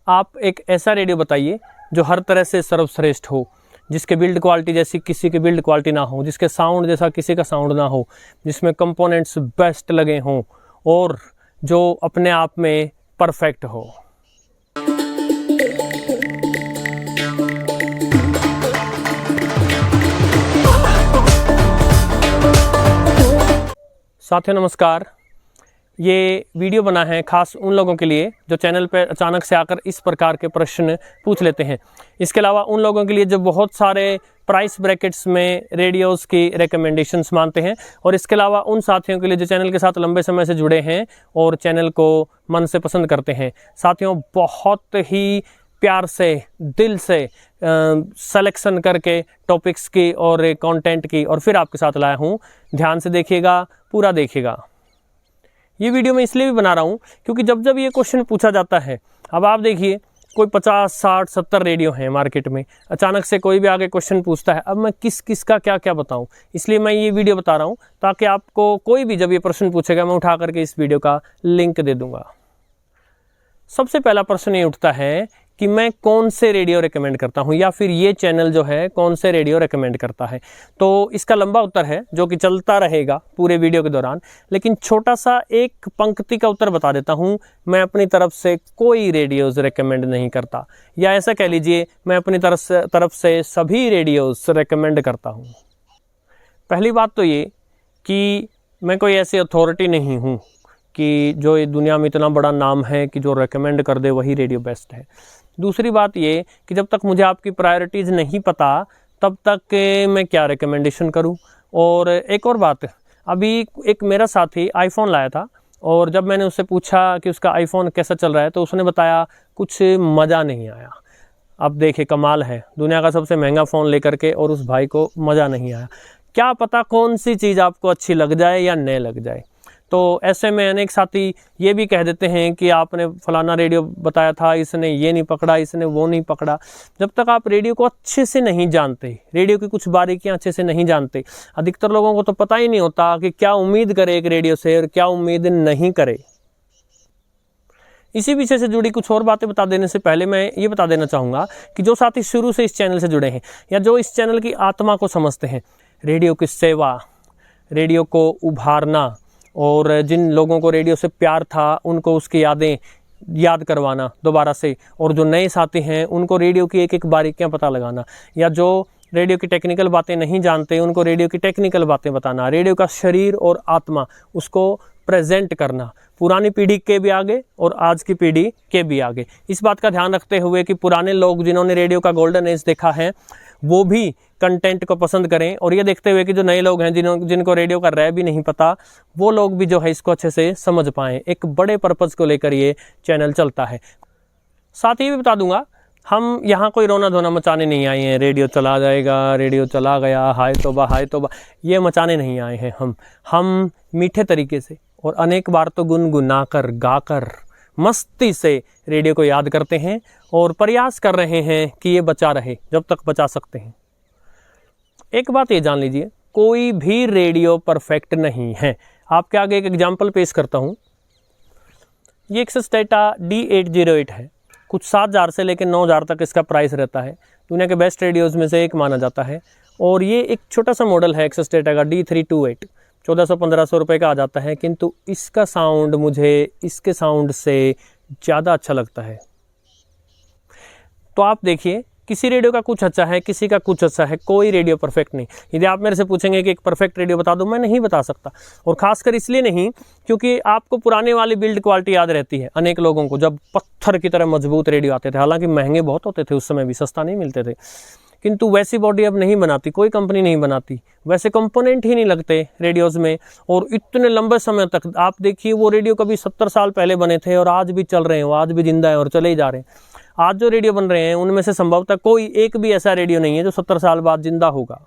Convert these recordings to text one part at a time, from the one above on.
आप एक ऐसा रेडियो बताइए जो हर तरह से सर्वश्रेष्ठ हो, जिसके बिल्ड क्वालिटी जैसी किसी की बिल्ड क्वालिटी ना हो, जिसके साउंड जैसा किसी का साउंड ना हो, जिसमें कंपोनेंट्स बेस्ट लगे हों और जो अपने आप में परफेक्ट हो। साथियों नमस्कार। ये वीडियो बना है खास उन लोगों के लिए जो चैनल पर अचानक से आकर इस प्रकार के प्रश्न पूछ लेते हैं। इसके अलावा उन लोगों के लिए जो बहुत सारे प्राइस ब्रैकेट्स में रेडियोज़ की रिकमेंडेशंस मानते हैं, और इसके अलावा उन साथियों के लिए जो चैनल के साथ लंबे समय से जुड़े हैं और चैनल को मन से पसंद करते हैं। साथियों, बहुत ही प्यार से, दिल से सिलेक्शन करके टॉपिक्स की और कंटेंट की और फिर आपके साथ लाया हूँ। ध्यान से देखिएगा, पूरा देखिएगा। ये वीडियो मैं इसलिए भी बना रहा हूँ क्योंकि जब जब ये क्वेश्चन पूछा जाता है, अब आप देखिए कोई 50, 60, 70 रेडियो हैं मार्केट में, अचानक से कोई भी आगे क्वेश्चन पूछता है, अब मैं किस किस का क्या क्या बताऊँ। इसलिए मैं ये वीडियो बता रहा हूँ ताकि आपको कोई भी जब ये प्रश्न पूछेगा मैं उठा करके इस वीडियो का लिंक दे दूँगा। सबसे पहला प्रश्न ये उठता है कि मैं कौन से रेडियो रेकमेंड करता हूं, या फिर ये चैनल जो है कौन से रेडियो रेकमेंड करता है। तो इसका लंबा उत्तर है जो कि चलता रहेगा पूरे वीडियो के दौरान, लेकिन छोटा सा एक पंक्ति का उत्तर बता देता हूं। मैं अपनी तरफ से कोई रेडियोज रेकमेंड नहीं करता, या ऐसा कह लीजिए मैं अपनी तरफ से सभी रेडियोज रेकमेंड करता हूं। पहली बात तो ये कि मैं कोई ऐसी अथॉरिटी नहीं हूँ कि जो ये दुनिया में इतना बड़ा नाम है कि जो रेकमेंड कर दे वही रेडियो बेस्ट है। दूसरी बात ये कि जब तक मुझे आपकी प्रायोरिटीज़ नहीं पता तब तक मैं क्या रिकमेंडेशन करूं। और एक और बात, अभी एक मेरा साथी आईफोन लाया था और जब मैंने उससे पूछा कि उसका आईफोन कैसा चल रहा है तो उसने बताया कुछ मज़ा नहीं आया। अब देखिए कमाल है, दुनिया का सबसे महंगा फ़ोन लेकर के और उस भाई को मज़ा नहीं आया। क्या पता कौन सी चीज़ आपको अच्छी लग जाए या न लग जाए। तो ऐसे में अनेक साथी ये भी कह देते हैं कि आपने फलाना रेडियो बताया था, इसने ये नहीं पकड़ा, इसने वो नहीं पकड़ा। जब तक आप रेडियो को अच्छे से नहीं जानते, रेडियो की कुछ बारीकियां अच्छे से नहीं जानते, अधिकतर लोगों को तो पता ही नहीं होता कि क्या उम्मीद करे एक रेडियो से और क्या उम्मीद नहीं करे। इसी विषय से जुड़ी कुछ और बातें बता देने से पहले मैं ये बता देना चाहूँगा कि जो साथी शुरू से इस चैनल से जुड़े हैं या जो इस चैनल की आत्मा को समझते हैं, रेडियो की सेवा, रेडियो को उभारना और जिन लोगों को रेडियो से प्यार था उनको उसकी यादें याद करवाना दोबारा से, और जो नए साथी हैं उनको रेडियो की एक एक बारीकियां पता लगाना, या जो रेडियो की टेक्निकल बातें नहीं जानते उनको रेडियो की टेक्निकल बातें बताना, रेडियो का शरीर और आत्मा उसको प्रेजेंट करना, पुरानी पीढ़ी के भी आगे और आज की पीढ़ी के भी आगे। इस बात का ध्यान रखते हुए कि पुराने लोग जिन्होंने रेडियो का गोल्डन एज देखा है वो भी कंटेंट को पसंद करें, और ये देखते हुए कि जो नए लोग हैं जिनको रेडियो का रह भी नहीं पता वो लोग भी जो है इसको अच्छे से समझ पाएँ। एक बड़े पर्पज़ को लेकर ये चैनल चलता है। साथ ही भी बता दूंगा, हम यहाँ कोई रोना धोना मचाने नहीं आए हैं, रेडियो चला जाएगा, रेडियो चला गया, हाय तौबा, ये मचाने नहीं आए हैं। हम मीठे तरीके से और अनेक बार तो गुनगुना कर, गाकर, मस्ती से रेडियो को याद करते हैं और प्रयास कर रहे हैं कि ये बचा रहे जब तक बचा सकते हैं। एक बात ये जान लीजिए, कोई भी रेडियो परफेक्ट नहीं है। आपके आगे एक एग्जाम्पल पेश करता हूँ। ये एक्सेस डेटा D808 है, कुछ 7,000 से लेकर 9,000 तक इसका प्राइस रहता है। दुनिया के बेस्ट रेडियोज़ में से एक माना जाता है, और ये एक छोटा सा मॉडल है एक्सेस डेटा का D328, 1400-1500 रुपये का आ जाता है, किंतु इसका साउंड मुझे इसके साउंड से ज़्यादा अच्छा लगता है। तो आप देखिए, किसी रेडियो का कुछ अच्छा है, किसी का कुछ अच्छा है, कोई रेडियो परफेक्ट नहीं। यदि आप मेरे से पूछेंगे कि एक परफेक्ट रेडियो बता दो, मैं नहीं बता सकता, और ख़ासकर इसलिए नहीं क्योंकि आपको पुराने वाली बिल्ड क्वालिटी याद रहती है। अनेक लोगों को जब पत्थर की तरह मजबूत रेडियो आते थे, हालांकि महंगे बहुत होते थे उस समय भी, सस्ता नहीं मिलते थे, किंतु वैसी बॉडी अब नहीं बनाती, कोई कंपनी नहीं बनाती, वैसे कंपोनेंट ही नहीं लगते रेडियोज़ में। और इतने लंबे समय तक आप देखिए, वो रेडियो कभी 70 साल पहले बने थे और आज भी चल रहे हैं, वो आज भी जिंदा है और चले ही जा रहे हैं। आज जो रेडियो बन रहे हैं उनमें से संभवतः कोई एक भी ऐसा रेडियो नहीं है जो 70 साल बाद जिंदा होगा।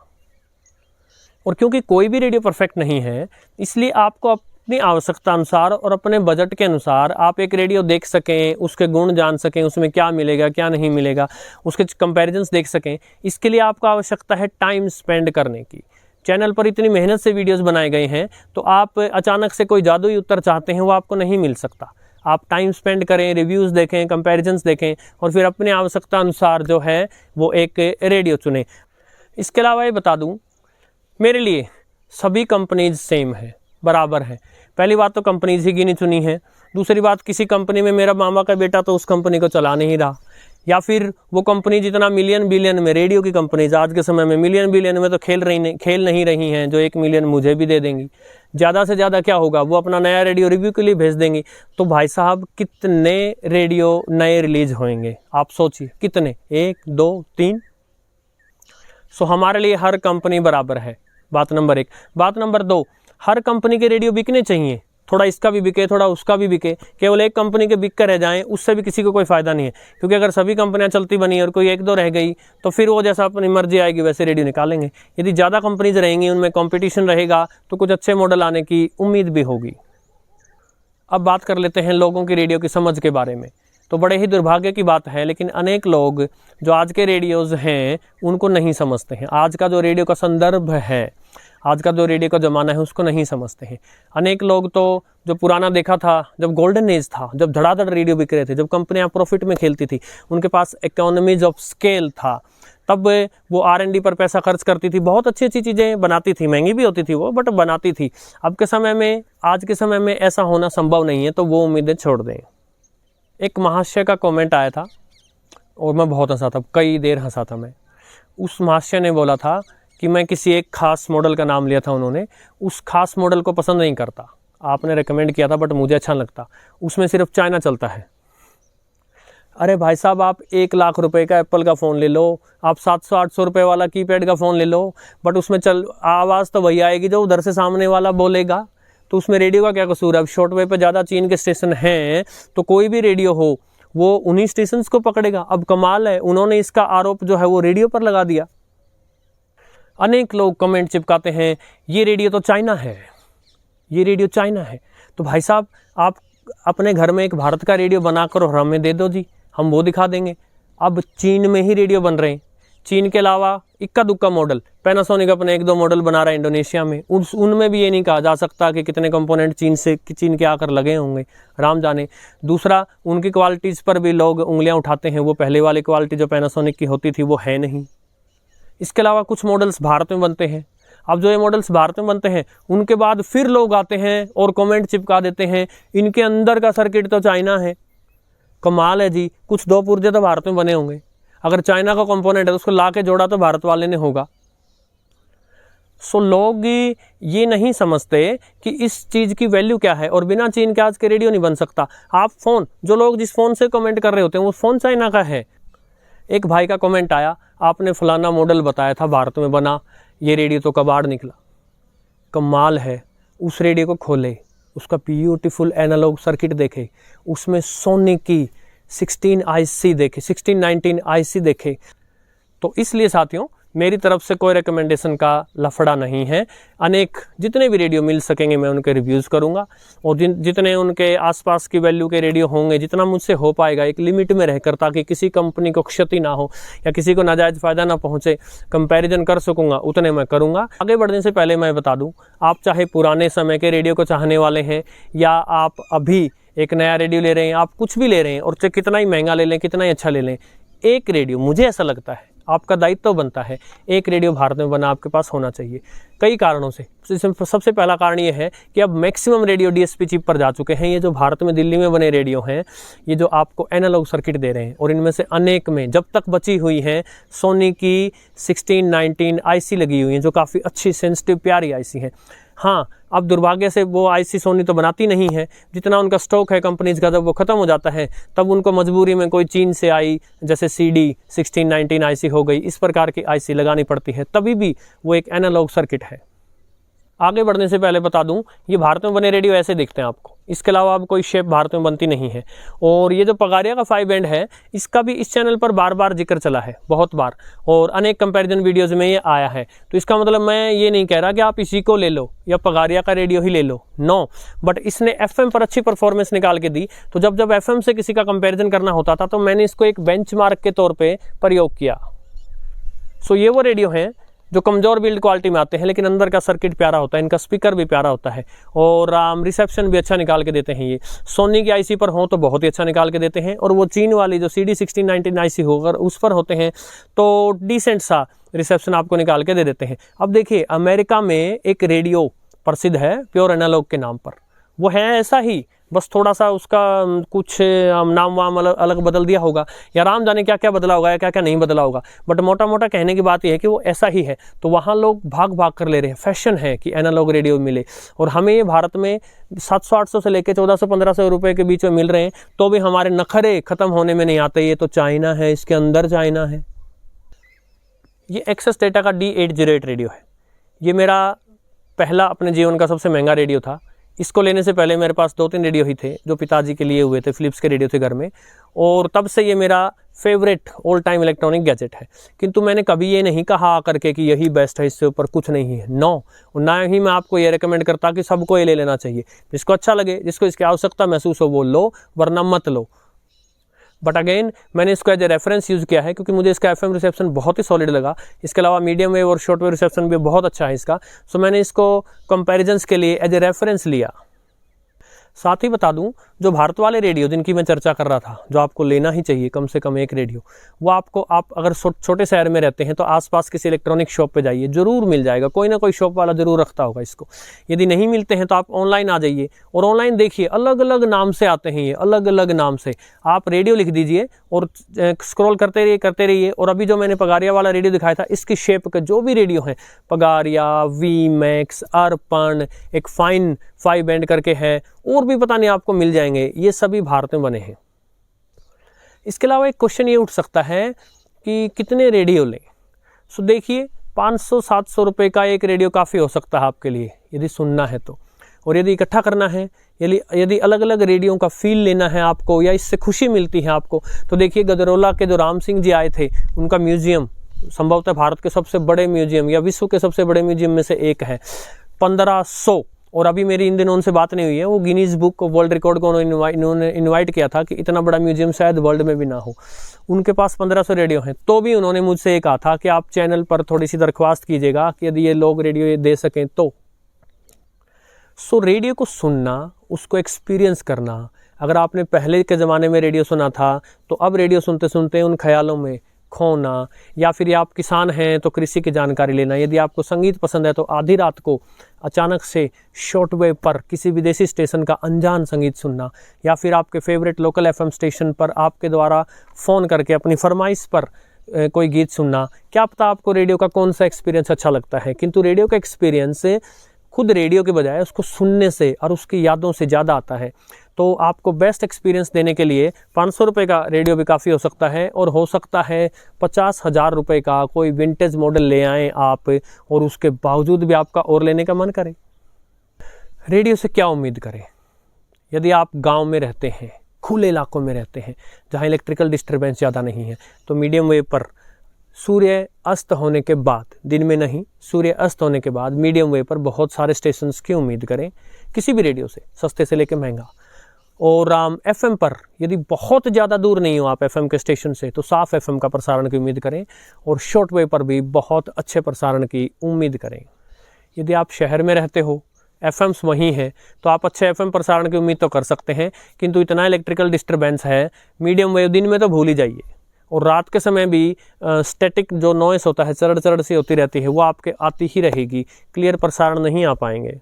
और क्योंकि कोई भी रेडियो परफेक्ट नहीं है, इसलिए आपको अपनी आवश्यकता अनुसार और अपने बजट के अनुसार आप एक रेडियो देख सकें, उसके गुण जान सकें, उसमें क्या मिलेगा क्या नहीं मिलेगा, उसके कंपैरिजन्स देख सकें। इसके लिए आपको आवश्यकता है टाइम स्पेंड करने की। चैनल पर इतनी मेहनत से वीडियोस बनाए गए हैं, तो आप अचानक से कोई जादुई उत्तर चाहते हैं वो आपको नहीं मिल सकता। आप टाइम स्पेंड करें, रिव्यूज़ देखें, कंपैरिजन्स देखें और फिर अपने आवश्यकता अनुसार जो है वो एक रेडियो चुनें। इसके अलावा ये बता दूं, मेरे लिए सभी कंपनीज सेम है, बराबर है। पहली बात तो कंपनीज ही गिनी चुनी है। दूसरी बात, किसी कंपनी में मेरा मामा का बेटा तो उस कंपनी को चला नहीं रहा, या फिर वो कंपनी जितना मिलियन बिलियन में, रेडियो की कंपनीज आज के समय में मिलियन बिलियन में तो खेल नहीं रही हैं, जो 1 मिलियन मुझे भी दे देंगी। ज़्यादा से ज़्यादा क्या होगा, वो अपना नया रेडियो रिव्यू के लिए भेज देंगी। तो भाई साहब कितने रेडियो नए रिलीज होंगे, आप सोचिए कितने, 1 2 3। सो हमारे लिए हर कंपनी बराबर है, बात नंबर 1। बात नंबर 2, हर कंपनी के रेडियो बिकने चाहिए, थोड़ा इसका भी बिके, थोड़ा उसका भी बिके। केवल एक कंपनी के बिक कर रह जाएं, उससे भी किसी को कोई फायदा नहीं है, क्योंकि अगर सभी कंपनियां चलती बनी और कोई 1 2 रह गई तो फिर वो जैसा अपनी मर्जी आएगी वैसे रेडियो निकालेंगे। यदि ज़्यादा कंपनीज रहेंगी, उनमें कंपटीशन रहेगा, तो कुछ अच्छे मॉडल आने की उम्मीद भी होगी। अब बात कर लेते हैं लोगों की रेडियो की समझ के बारे में। तो बड़े ही दुर्भाग्य की बात है, लेकिन अनेक लोग जो आज के रेडियोज़ हैं उनको नहीं समझते हैं। आज का जो रेडियो का संदर्भ है, आज का जो रेडियो का ज़माना है, उसको नहीं समझते हैं। अनेक लोग तो जो पुराना देखा था, जब गोल्डन एज था, जब धड़ाधड़ रेडियो बिक रहे थे, जब कंपनियां प्रॉफिट में खेलती थी, उनके पास इकोनॉमीज ऑफ स्केल था, तब वो R&D पर पैसा खर्च करती थी, बहुत अच्छी अच्छी चीज़ें बनाती थी, महंगी भी होती थी वो, बट बनाती थी। अब के समय में, आज के समय में ऐसा होना संभव नहीं है, तो वो उम्मीदें छोड़ दें। एक महाशय का कमेंट आया था और मैं बहुत हंसा था, कई देर हंसा था मैं। उस महाशय ने बोला था कि मैं किसी एक खास मॉडल का नाम लिया था उन्होंने, उस खास मॉडल को पसंद नहीं करता, आपने रेकमेंड किया था बट मुझे अच्छा लगता, उसमें सिर्फ चाइना चलता है। अरे भाई साहब, आप 1 लाख रुपए का एप्पल का फ़ोन ले लो, आप 700-800 रुपये वाला कीपैड का फ़ोन ले लो, बट उसमें आवाज़ तो वही आएगी जो उधर से सामने वाला बोलेगा। तो उसमें रेडियो का क्या कसूर है? अब शॉर्ट वेव पे ज़्यादा चीन के स्टेशन हैं, तो कोई भी रेडियो हो वो उन्हीं स्टेशंस को पकड़ेगा। अब कमाल है, उन्होंने इसका आरोप जो है वो रेडियो पर लगा दिया। अनेक लोग कमेंट चिपकाते हैं, ये रेडियो तो चाइना है, ये रेडियो चाइना है। तो भाई साहब, आप अपने घर में एक भारत का रेडियो बनाकर और हमें दे दो जी, हम वो दिखा देंगे। अब चीन में ही रेडियो बन रहे हैं, चीन के अलावा इक्का दुक्का मॉडल, पैनासोनिक अपने 1 2 मॉडल बना रहा है इंडोनेशिया में, उनमें भी ये नहीं कहा जा सकता कि कितने कंपोनेंट चीन के आकर लगे होंगे, राम जाने। दूसरा, उनकी क्वालिटीज़ पर भी लोग उंगलियां उठाते हैं, वो पहले वाली क्वालिटी जो पैनासोनिक की होती थी वो है नहीं। इसके अलावा कुछ मॉडल्स भारत में बनते हैं। अब जो ये मॉडल्स भारत में बनते हैं, उनके बाद फिर लोग आते हैं और कमेंट चिपका देते हैं, इनके अंदर का सर्किट तो चाइना है। कमाल है जी, कुछ 2 पुर्जे तो भारत में बने होंगे, अगर चाइना का कंपोनेंट है तो उसको ला के जोड़ा तो भारत वाले ने होगा। सो लोग ये नहीं समझते कि इस चीज़ की वैल्यू क्या है, और बिना चीन के आज के रेडियो नहीं बन सकता। आप फ़ोन, जो लोग जिस फ़ोन से कमेंट कर रहे होते हैं वो फ़ोन चाइना का है। एक भाई का कमेंट आया, आपने फलाना मॉडल बताया था भारत में बना, ये रेडियो तो कबाड़ निकला। कमाल है, उस रेडियो को खोले, उसका ब्यूटीफुल एनालॉग सर्किट देखे, उसमें सोनी की 1619 IC देखे। तो इसलिए साथियों, मेरी तरफ से कोई रिकमेंडेशन का लफड़ा नहीं है। अनेक जितने भी रेडियो मिल सकेंगे मैं उनके रिव्यूज़ करूंगा, और जितने उनके आसपास की वैल्यू के रेडियो होंगे, जितना मुझसे हो पाएगा एक लिमिट में रहकर, ताकि किसी कंपनी को क्षति ना हो या किसी को नाजायज़ फ़ायदा ना पहुंचे, कंपैरिजन कर सकूंगा, उतने मैं करूंगा। आगे बढ़ने से पहले मैं बता दूं, आप चाहे पुराने समय के रेडियो को चाहने वाले हैं या आप अभी एक नया रेडियो ले रहे हैं, आप कुछ भी ले रहे हैं, और चाहे कितना ही महंगा ले लें, कितना ही अच्छा ले लें, एक रेडियो, मुझे ऐसा लगता है आपका दायित्व बनता है, एक रेडियो भारत में बना आपके पास होना चाहिए, कई कारणों से। सबसे पहला कारण ये है कि अब मैक्सिमम रेडियो DSP चिप पर जा चुके हैं। ये जो भारत में, दिल्ली में बने रेडियो हैं, ये जो आपको एनालॉग सर्किट दे रहे हैं, और इनमें से अनेक में जब तक बची हुई हैं सोनी की 1619 IC लगी हुई हैं, जो काफ़ी अच्छी, सेंसिटिव, प्यारी IC हैं। हाँ, अब दुर्भाग्य से वो IC सोनी तो बनाती नहीं है, जितना उनका स्टॉक है कंपनीज का, जब वो ख़त्म हो जाता है तब उनको मजबूरी में कोई चीन से आई, जैसे CD 1619 IC हो गई, इस प्रकार की IC लगानी पड़ती है, तभी भी वो एक एनालॉग सर्किट है। आगे बढ़ने से पहले बता दूं, ये भारत में बने रेडियो ऐसे दिखते हैं आपको, इसके अलावा अब कोई शेप भारत में बनती नहीं है। और ये जो पगारिया का 5 बैंड है, इसका भी इस चैनल पर बार बार जिक्र चला है, बहुत बार, और अनेक कंपैरिजन वीडियोस में ये आया है। तो इसका मतलब मैं ये नहीं कह रहा कि आप इसी को ले लो या पगारिया का रेडियो ही ले लो, नो, बट इसने FM पर अच्छी परफॉर्मेंस निकाल के दी। तो जब FM से किसी का कंपेरिजन करना होता था, तो मैंने इसको एक बेंचमार्क के तौर पर प्रयोग किया। सो ये वो रेडियो हैं जो कमज़ोर बिल्ड क्वालिटी में आते हैं, लेकिन अंदर का सर्किट प्यारा होता है, इनका स्पीकर भी प्यारा होता है और रिसेप्शन भी अच्छा निकाल के देते हैं। ये सोनी की आईसी पर हो तो बहुत ही अच्छा निकाल के देते हैं, और वो चीन वाली जो CD1619 आईसी होकर उस पर होते हैं तो डिसेंट सा रिसेप्शन आपको निकाल के दे देते हैं। अब देखिए, अमेरिका में एक रेडियो प्रसिद्ध है प्योर एनालॉग के नाम पर, वो है ऐसा ही, बस थोड़ा सा उसका कुछ नाम वाम अलग बदल दिया होगा, या राम जाने क्या क्या बदला होगा या क्या क्या नहीं बदला होगा, बट मोटा मोटा कहने की बात यह है कि वो ऐसा ही है। तो वहाँ लोग भाग भाग कर ले रहे हैं, फैशन है कि एनालॉग रेडियो मिले, और हमें ये भारत में 700-800 से लेकर 1400-1500 रुपये के बीच में मिल रहे हैं, तो भी हमारे नखरे ख़त्म होने में नहीं आते। ये तो चाइना है, इसके अंदर चाइना है। ये एक्सेस डेटा का D808 रेडियो है। ये मेरा पहला अपने जीवन का सबसे महंगा रेडियो था। इसको लेने से पहले मेरे पास 2-3 रेडियो ही थे जो पिताजी के लिए हुए थे, फिलिप्स के रेडियो थे घर में, और तब से ये मेरा favourite all time electronic gadget है। किंतु मैंने कभी ये नहीं कहा करके कि यही बेस्ट है, इससे ऊपर कुछ नहीं है, नो। और ना ही मैं आपको ये रेकमेंड करता कि सबको ये ले लेना चाहिए। जिसको अच्छा लगे, जिसको इसकी आवश्यकता महसूस हो वो लो, वरना मत लो। बट अगेन मैंने इसको एज ए रेफरेंस यूज़ किया है क्योंकि मुझे इसका FM रिसेप्शन बहुत ही सॉलिड लगा। इसके अलावा मीडियम वेव और शॉर्ट वेव रिसेप्शन भी बहुत अच्छा है इसका, सो मैंने इसको कंपैरिजन्स के लिए एज ए रेफरेंस लिया। साथ ही बता दूं, जो भारत वाले रेडियो जिनकी मैं चर्चा कर रहा था, जो आपको लेना ही चाहिए कम से कम एक रेडियो, वो आपको, आप अगर छोटे शहर में रहते हैं तो आसपास किसी इलेक्ट्रॉनिक शॉप पे जाइए, जरूर मिल जाएगा, कोई ना कोई शॉप वाला जरूर रखता होगा इसको। यदि नहीं मिलते हैं तो आप ऑनलाइन आ जाइए और ऑनलाइन देखिए, अलग अलग नाम से आते हैं ये, अलग अलग नाम से। आप रेडियो लिख दीजिए और स्क्रॉल करते रहिए। और अभी जो मैंने पगारिया वाला रेडियो दिखाया था, इसकी शेप के जो भी रेडियो हैं, पगारिया, VMAX, अर्पण, एक फाइन 5 बैंड करके है, और भी पता नहीं आपको मिल जाएंगे, ये सभी भारत में बने हैं। इसके अलावा एक क्वेश्चन ये उठ सकता है कि कितने रेडियो लें। सो देखिए, 500-700 रुपये का एक रेडियो काफ़ी हो सकता है आपके लिए, यदि सुनना है तो। और यदि इकट्ठा करना है, यदि अलग अलग रेडियो का फील लेना है आपको, या इससे खुशी मिलती है आपको, तो देखिए गजरोला के जो राम सिंह जी आए थे, उनका म्यूजियम संभवतः भारत के सबसे बड़े म्यूजियम या विश्व के सबसे बड़े म्यूजियम में से एक है। 1500, और अभी मेरी इन दिनों उनसे बात नहीं हुई है, वो गिनीज बुक वर्ल्ड रिकॉर्ड को उन्होंने इनवाइट किया था कि इतना बड़ा म्यूजियम शायद वर्ल्ड में भी ना हो। उनके पास 1500 रेडियो हैं, तो भी उन्होंने मुझसे ये कहा था कि आप चैनल पर थोड़ी सी दरख्वास्त कीजिएगा कि यदि ये लोग रेडियो ये दे सकें तो। सो रेडियो को सुनना, उसको एक्सपीरियंस करना, अगर आपने पहले के ज़माने में रेडियो सुना था तो अब रेडियो सुनते सुनते उन ख्यालों में खोना, या फिर आप किसान हैं तो कृषि की जानकारी लेना, यदि आपको संगीत पसंद है तो आधी रात को अचानक से शॉर्ट वेव पर किसी विदेशी स्टेशन का अनजान संगीत सुनना, या फिर आपके फेवरेट लोकल FM स्टेशन पर आपके द्वारा फ़ोन करके अपनी फरमाइश पर कोई गीत सुनना। क्या पता आपको रेडियो का कौन सा एक्सपीरियंस अच्छा लगता है, किंतु रेडियो का एक्सपीरियंस खुद रेडियो के बजाय उसको सुनने से और उसकी यादों से ज़्यादा आता है। तो आपको बेस्ट एक्सपीरियंस देने के लिए 500 रुपये का रेडियो भी काफ़ी हो सकता है, और हो सकता है 50,000 रुपये का कोई विंटेज मॉडल ले आएँ आप, और उसके बावजूद भी आपका और लेने का मन करे। रेडियो से क्या उम्मीद करें? यदि आप गांव में रहते हैं, खुले इलाकों में रहते हैं जहां इलेक्ट्रिकल डिस्टर्बेंस ज़्यादा नहीं है, तो मीडियम वेव पर सूर्य अस्त होने के बाद, दिन में नहीं, सूर्य अस्त होने के बाद मीडियम वेव पर बहुत सारे स्टेशंस की उम्मीद करें, किसी भी रेडियो से, सस्ते से लेकर महंगा। और FM पर यदि बहुत ज़्यादा दूर नहीं हो आप FM के स्टेशन से, तो साफ FM का प्रसारण की उम्मीद करें, और शॉर्ट वेव पर भी बहुत अच्छे प्रसारण की उम्मीद करें। यदि आप शहर में रहते हो, FMs वहीं हैं, तो आप अच्छे FM प्रसारण की उम्मीद तो कर सकते हैं, किंतु इतना इलेक्ट्रिकल डिस्टर्बेंस है, मीडियम वेव दिन में तो भूल ही जाइए। और रात के समय भी स्टैटिक जो नॉइस होता है, चरड़ चरड़ सी होती रहती है, वो आपके आती ही रहेगी, क्लियर प्रसारण नहीं आ पाएंगे।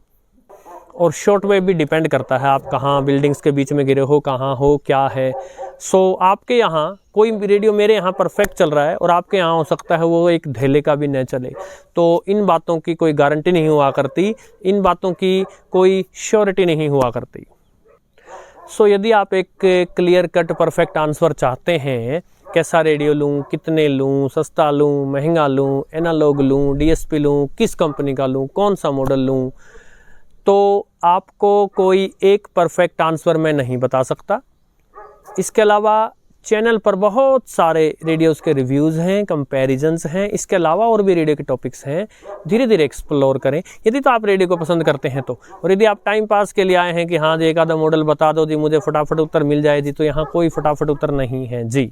और शॉर्ट वेव भी डिपेंड करता है आप कहाँ बिल्डिंग्स के बीच में गिरे हो, कहाँ हो, क्या है। सो आपके यहाँ कोई रेडियो मेरे यहाँ परफेक्ट चल रहा है और आपके यहाँ हो सकता है वो एक धेले का भी न चले। तो इन बातों की कोई गारंटी नहीं हुआ करती, इन बातों की कोई श्योरिटी नहीं हुआ करती। सो यदि आप एक क्लियर कट परफेक्ट आंसर चाहते हैं, कैसा रेडियो लूँ, कितने लूँ, सस्ता लूँ, महंगा लूँ, एनालॉग लूँ, DSP लूँ, किस कंपनी का लूँ, कौन सा मॉडल लूँ, तो आपको कोई एक परफेक्ट आंसर मैं नहीं बता सकता। इसके अलावा चैनल पर बहुत सारे रेडियोज़ के रिव्यूज़ हैं, कंपैरिजन्स हैं, इसके अलावा और भी रेडियो के टॉपिक्स हैं, धीरे धीरे एक्सप्लोर करें यदि तो आप रेडियो को पसंद करते हैं तो। और यदि आप टाइम पास के लिए आए हैं कि हाँ जी एक आधा मॉडल बता दो जी, मुझे फटाफट उत्तर मिल जाए जी, तो यहाँ कोई फटाफट उत्तर नहीं है जी।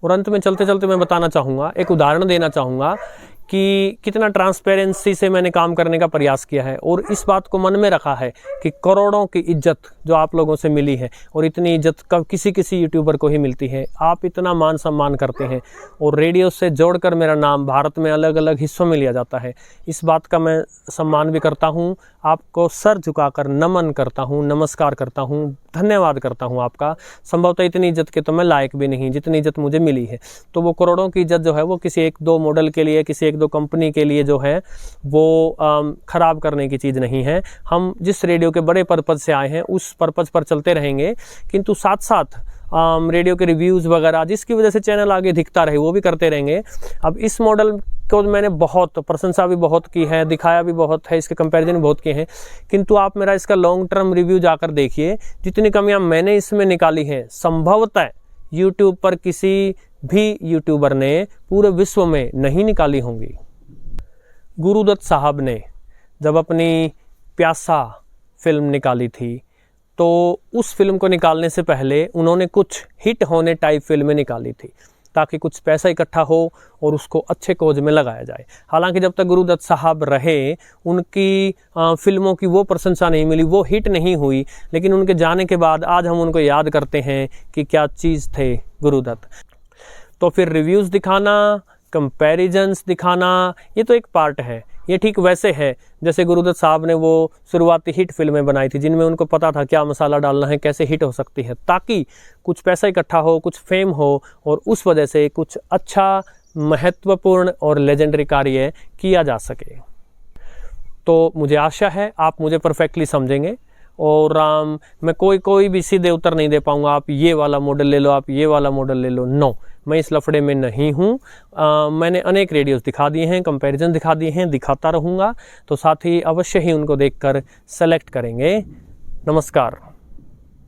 और अंत में चलते चलते मैं बताना चाहूँगा, एक उदाहरण देना चाहूँगा कि कितना ट्रांसपेरेंसी से मैंने काम करने का प्रयास किया है और इस बात को मन में रखा है कि करोड़ों की इज्जत जो आप लोगों से मिली है, और इतनी इज्जत कब किसी यूट्यूबर को ही मिलती है। आप इतना मान सम्मान करते हैं और रेडियो से जोड़कर मेरा नाम भारत में अलग अलग हिस्सों में लिया जाता है। इस बात का मैं सम्मान भी करता हूँ, आपको सर झुकाकर नमन करता हूँ, नमस्कार करता हूँ, धन्यवाद करता हूँ आपका। संभवतः इतनी इज्जत के तो मैं लायक भी नहीं, जितनी इज्जत मुझे मिली है। तो वो करोड़ों की इज्जत जो है वो किसी एक दो मॉडल के लिए, किसी एक दो कंपनी के लिए जो है वो खराब करने की चीज़ नहीं है। हम जिस रेडियो के बड़े पर्पज़ से आए हैं उस पर्पज़ पर चलते रहेंगे, किंतु साथ साथ रेडियो के रिव्यूज़ वगैरह जिसकी वजह से चैनल आगे दिखता रहे वो भी करते रहेंगे। अब इस मॉडल को मैंने बहुत प्रशंसा भी बहुत की है, दिखाया भी बहुत है, इसके कंपैरिजन भी बहुत किए हैं, किंतु आप मेरा इसका लॉन्ग टर्म रिव्यू जाकर देखिए। जितनी कमियां मैंने इसमें निकाली हैं संभवतः यूट्यूब पर किसी भी यूट्यूबर ने पूरे विश्व में नहीं निकाली होंगी। गुरुदत्त साहब ने जब अपनी प्यासा फिल्म निकाली थी तो उस फिल्म को निकालने से पहले उन्होंने कुछ हिट होने टाइप फिल्में निकाली थी ताकि कुछ पैसा इकट्ठा हो और उसको अच्छे कोज में लगाया जाए। हालांकि जब तक गुरुदत्त साहब रहे उनकी फिल्मों की वो प्रशंसा नहीं मिली, वो हिट नहीं हुई, लेकिन उनके जाने के बाद आज हम उनको याद करते हैं कि क्या चीज़ थे गुरुदत्त। तो फिर रिव्यूज़ दिखाना, कंपैरिजन्स दिखाना, ये तो एक पार्ट है। ये ठीक वैसे है जैसे गुरुदत्त साहब ने वो शुरुआती हिट फिल्में बनाई थी जिनमें उनको पता था क्या मसाला डालना है, कैसे हिट हो सकती है, ताकि कुछ पैसा इकट्ठा हो, कुछ फेम हो और उस वजह से कुछ अच्छा, महत्वपूर्ण और लेजेंडरी कार्य किया जा सके। तो मुझे आशा है आप मुझे परफेक्टली समझेंगे और मैं कोई भी सीधे उत्तर नहीं दे पाऊंगा, आप ये वाला मॉडल ले लो, आप ये वाला मॉडल ले लो। नो, मैं इस लफड़े में नहीं हूँ। मैंने अनेक रेडियोस दिखा दिए हैं, कंपैरिजन दिखा दिए हैं, दिखाता रहूँगा। तो साथ ही अवश्य ही उनको देखकर सेलेक्ट करेंगे। नमस्कार।